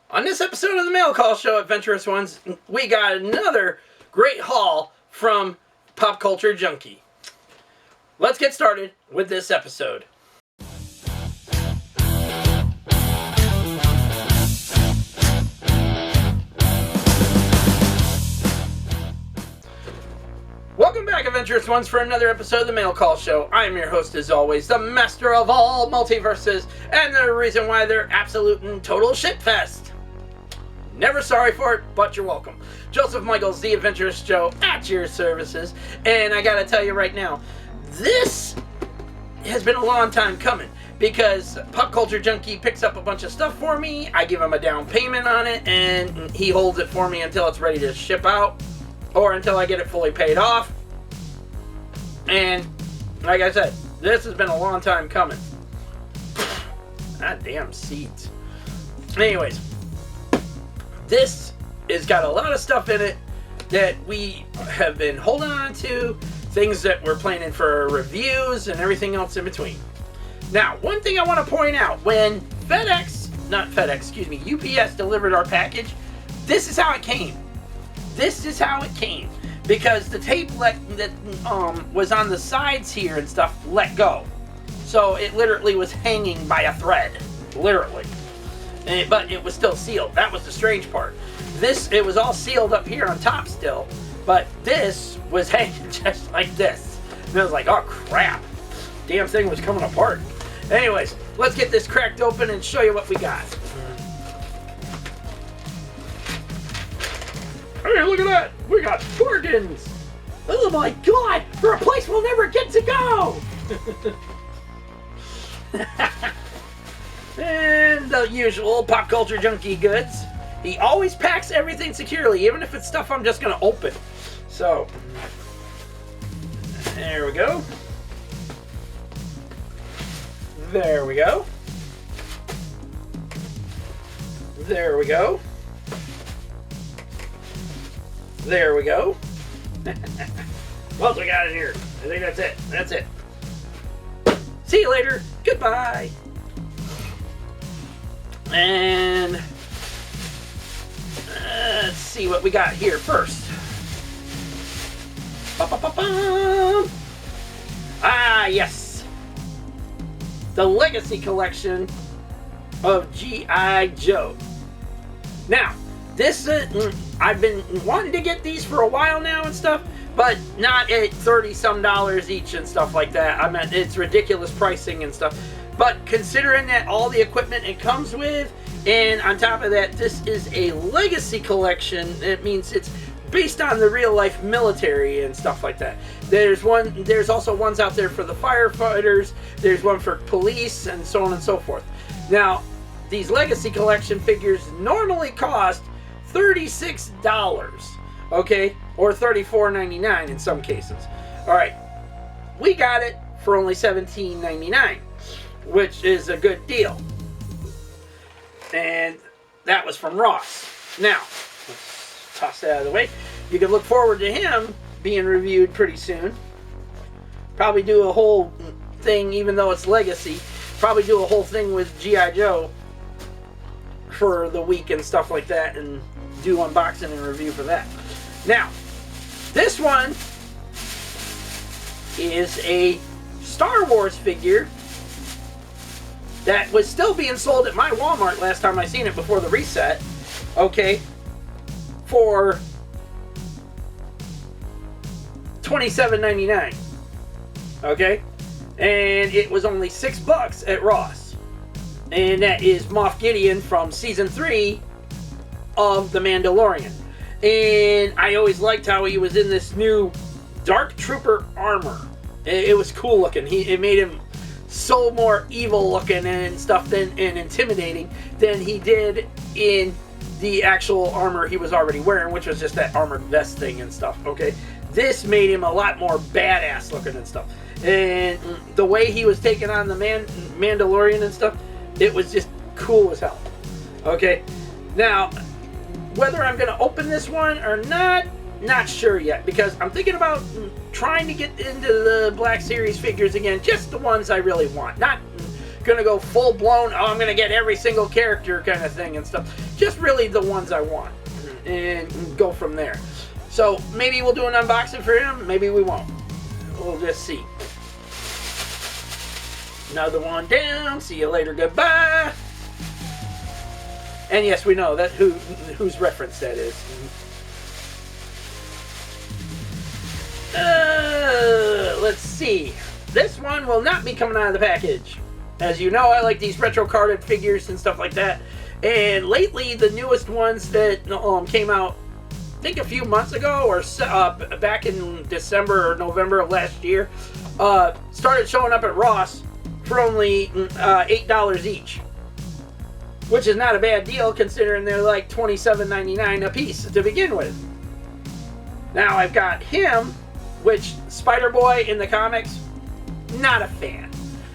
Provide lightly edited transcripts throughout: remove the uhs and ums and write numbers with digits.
On this episode of the Mail Call Show, Adventurous Ones, we got another great haul from Pop Culture Junkie. Let's get started with this episode. Welcome back, Adventurous Ones, for another episode of the Mail Call Show. I am your host, as always, the master of all multiverses, and the reason why they're absolute and total shitfest. Never sorry for it, but you're welcome. Joseph Michaels, the Adventurous Joe, at your services. And I gotta tell you right now, this has been a long time coming, because Pop Culture Junkie picks up a bunch of stuff for me, I give him a down payment on it, and he holds it for me until it's ready to ship out, or until I get it fully paid off. And, like I said, this has been a long time coming. God damn seats. Anyways, this has got a lot of stuff in it that we have been holding on to, things that we're planning for reviews, and everything else in between. Now, one thing I want to point out, when UPS delivered our package, this is how it came. This is how it came. Because the tape that was on the sides here and stuff let go. So it literally was hanging by a thread. Literally. But it was still sealed. That was the strange part. It was all sealed up here on top still, but this was hanging just like this. And I was like, oh crap. Damn thing was coming apart. Anyways, let's get this cracked open and show you what we got. Hey, look at that. We got organs. Oh my god. For a place we'll never get to go. And the usual Pop Culture Junkie goods. He always packs everything securely, even if it's stuff I'm just going to open. So, there we go. There we go. There we go. There we go. What else we got in here? I think that's it. That's it. See you later. Goodbye. And let's see what we got here first. Ba-ba-ba-bum. Ah, yes. The Legacy Collection of G.I. Joe. Now, this I've been wanting to get these for a while now and stuff, but not at $30-some each and stuff like that. I mean, it's ridiculous pricing and stuff. But considering that all the equipment it comes with, and on top of that, this is a legacy collection, it means it's based on the real life military and stuff like that. There's also ones out there for the firefighters, there's one for police, and so on and so forth. Now, these legacy collection figures normally cost $36, okay? Or $34.99 in some cases. Alright, we got it for only $17.99. Which is a good deal. And that was from Ross. Now, let's toss that out of the way. You can look forward to him being reviewed pretty soon. Probably do a whole thing, even though it's legacy. Probably do a whole thing with G.I. Joe for the week and stuff like that, and do unboxing and review for that. Now, this one is a Star Wars figure that was still being sold at my Walmart last time I seen it before the reset, okay, for $27.99, okay, and it was only $6 at Ross, and that is Moff Gideon from Season 3 of The Mandalorian, and I always liked how he was in this new Dark Trooper armor. It was cool looking. It made him so more evil looking and stuff and intimidating than he did in the actual armor he was already wearing, which was just that armored vest thing and stuff, okay? This made him a lot more badass looking and stuff. And the way he was taking on the Mandalorian and stuff, it was just cool as hell, okay? Now, whether I'm going to open this one or not sure yet, because I'm thinking about trying to get into the Black Series figures again, just the ones I really want. Not gonna go full blown, oh, I'm gonna get every single character kind of thing and stuff. Just really the ones I want, and go from there. So maybe we'll do an unboxing for him, maybe we won't. We'll just see. Another one down. See you later. Goodbye. And yes, we know that whose reference that is. Let's see. This one will not be coming out of the package. As you know, I like these retro carded figures and stuff like that. And lately, the newest ones that came out, I think a few months ago, or back in December or November of last year, started showing up at Ross for only $8 each. Which is not a bad deal considering they're like $27.99 a piece to begin with. Now I've got him, which Spider-Boy in the comics, not a fan.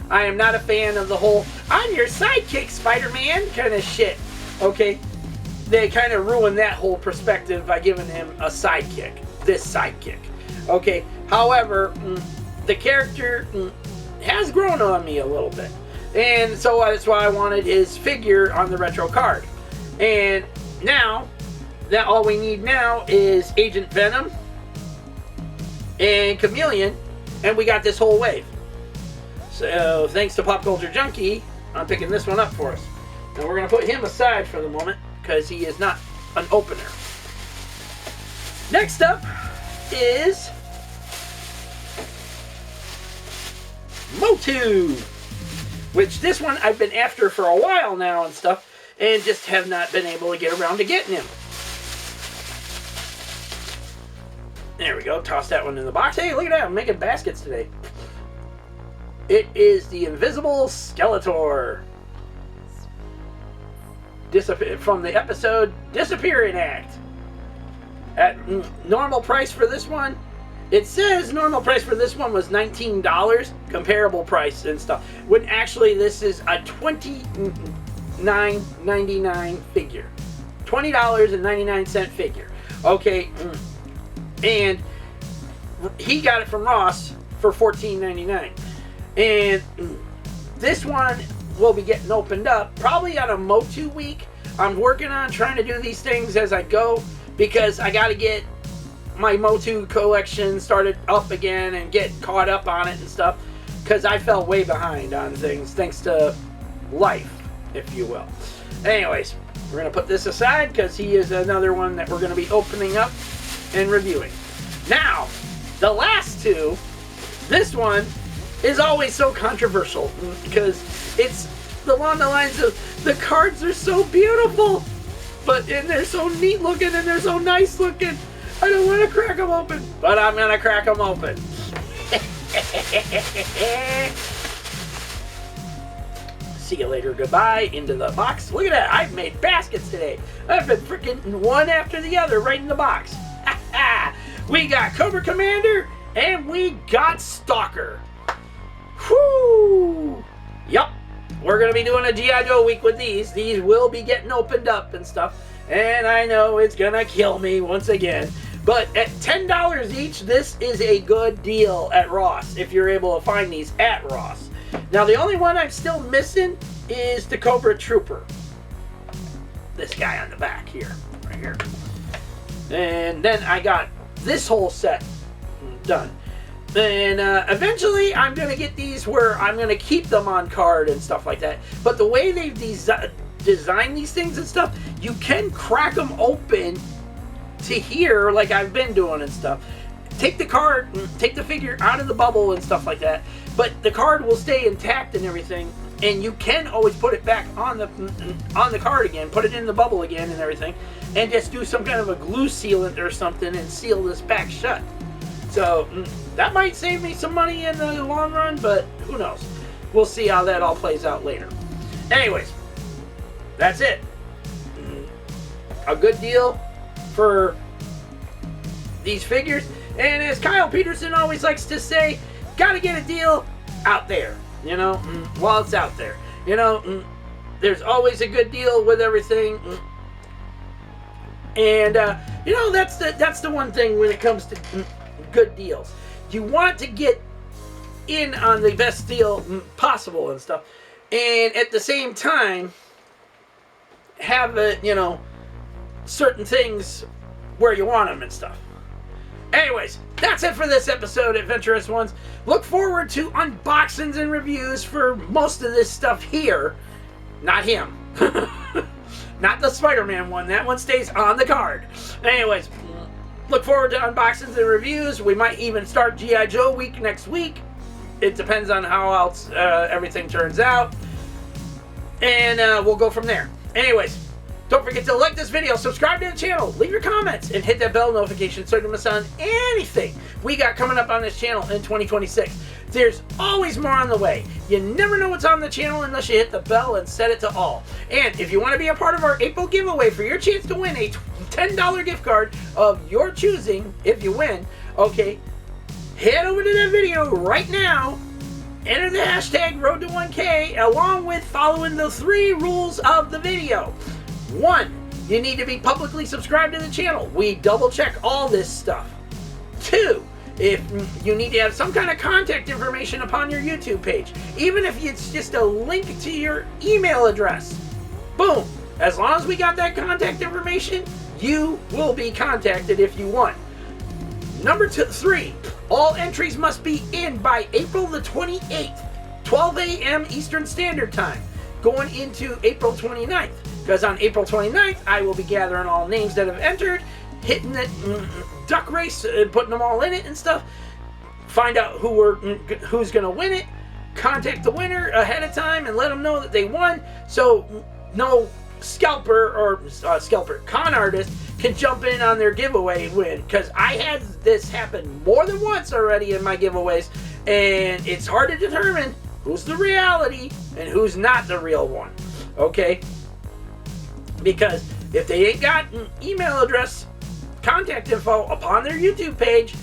I am not a fan of the whole, I'm your sidekick, Spider-Man kind of shit. Okay? They kind of ruined that whole perspective by giving him a sidekick. This sidekick. Okay? However, the character has grown on me a little bit. And so that's why I wanted his figure on the retro card. And now, that all we need now is Agent Venom and Chameleon, and we got this whole wave. So thanks to Pop Culture Junkie, I'm picking this one up for us. And we're going to put him aside for the moment because he is not an opener. Next up is Motu, which this one I've been after for a while now and stuff, and just have not been able to get around to getting him. There we go, toss that one in the box. Hey, look at that, I'm making baskets today. It is the Invisible Skeletor. From the episode Disappearing Act. At normal price for this one, it says normal price for this one was $19, comparable price and stuff. When actually this is a $29.99 figure. $20.99 figure. Okay, and he got it from Ross for $14.99. And this one will be getting opened up probably on a Motu week. I'm working on trying to do these things as I go because I got to get my Motu collection started up again and get caught up on it and stuff, because I fell way behind on things thanks to life, if you will. Anyways, we're going to put this aside because he is another one that we're going to be opening up and reviewing. Now, the last two, this one is always so controversial because it's along the lines of the cards are so beautiful, and they're so neat looking and they're so nice looking. I don't want to crack them open, but I'm going to crack them open. See you later. Goodbye. Into the box. Look at that. I've made baskets today. I've been freaking one after the other right in the box. We got Cobra Commander and we got Stalker. Whoo! Yup. We're going to be doing a G.I. Joe week with these. These will be getting opened up and stuff. And I know it's going to kill me once again. But at $10 each, this is a good deal at Ross, if you're able to find these at Ross. Now, the only one I'm still missing is the Cobra Trooper. This guy on the back here, right here. And then I got this whole set done. And eventually, I'm going to get these where I'm going to keep them on card and stuff like that. But the way they've designed these things and stuff, you can crack them open to here like I've been doing and stuff. Take the card, take the figure out of the bubble and stuff like that, but the card will stay intact and everything, and you can always put it back on the card again, put it in the bubble again and everything, and just do some kind of a glue sealant or something and seal this back shut. So that might save me some money in the long run, but who knows. We'll see how that all plays out later. Anyways, that's it. A good deal for these figures, and as Kyle Peterson always likes to say, gotta get a deal out there, you know, while it's out there, you know. There's always a good deal with everything, and you know, that's the one thing when it comes to good deals. You want to get in on the best deal possible and stuff, and at the same time have it, certain things where you want them and stuff. Anyways, that's it for this episode, Adventurous Ones. Look forward to unboxings and reviews for most of this stuff here. Not him. Not the Spider-Man one. That one stays on the card. Anyways, look forward to unboxings and reviews. We might even start G.I. Joe week next week. It depends on how else everything turns out. And we'll go from there. Anyways, don't forget to like this video, subscribe to the channel, leave your comments, and hit that bell notification so you don't miss on anything we got coming up on this channel in 2026. There's always more on the way. You never know what's on the channel unless you hit the bell and set it to all. And if you want to be a part of our April giveaway for your chance to win a $10 gift card of your choosing, if you win, okay, head over to that video right now. Enter the hashtag Road to 1K along with following the 3 rules of the video. 1, you need to be publicly subscribed to the channel. We double check all this stuff. 2, if you need to have some kind of contact information upon your YouTube page, even if it's just a link to your email address. Boom. As long as we got that contact information, you will be contacted if you want. Number 3, all entries must be in by April the 28th, 12 a.m. Eastern Standard Time, going into April 29th. Because on April 29th, I will be gathering all names that have entered, hitting the duck race, and putting them all in it and stuff. Find out who's going to win it. Contact the winner ahead of time and let them know that they won. So no scalper or con artist can jump in on their giveaway win. Because I had this happen more than once already in my giveaways. And it's hard to determine who's the reality and who's not the real one. Okay? Because if they ain't got an email address, contact info upon their YouTube page,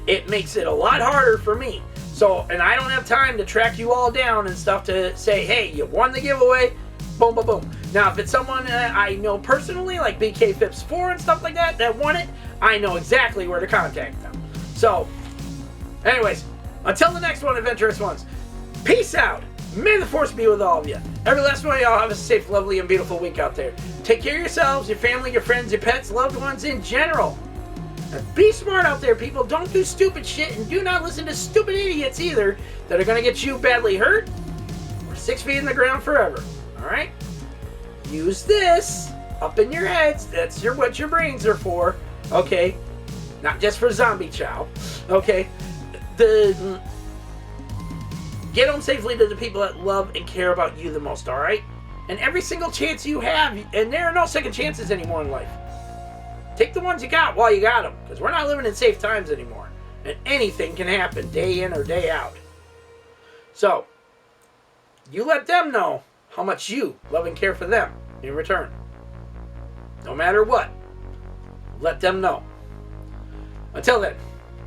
it makes it a lot harder for me. So, and I don't have time to track you all down and stuff to say, hey, you won the giveaway, boom, boom, boom. Now, if it's someone I know personally, like BK Phipps 4 and stuff like that, that won it, I know exactly where to contact them. So, anyways, until the next one, Adventurous Ones, peace out. May the force be with all of you. Every last one of y'all have a safe, lovely, and beautiful week out there. Take care of yourselves, your family, your friends, your pets, loved ones in general. And be smart out there, people. Don't do stupid shit, and do not listen to stupid idiots either that are going to get you badly hurt or 6 feet in the ground forever. Alright? Use this up in your heads. That's what your brains are for. Okay? Not just for zombie chow. Okay? Get home safely to the people that love and care about you the most, alright? And every single chance you have, and there are no second chances anymore in life. Take the ones you got while you got them, because we're not living in safe times anymore. And anything can happen day in or day out. So, you let them know how much you love and care for them in return. No matter what, let them know. Until then,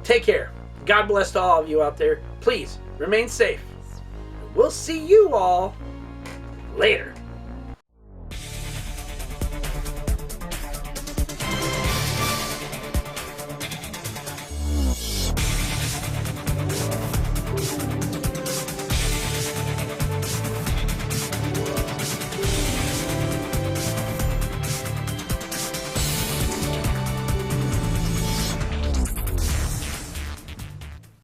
take care. God bless to all of you out there. Please, remain safe. We'll see you all later.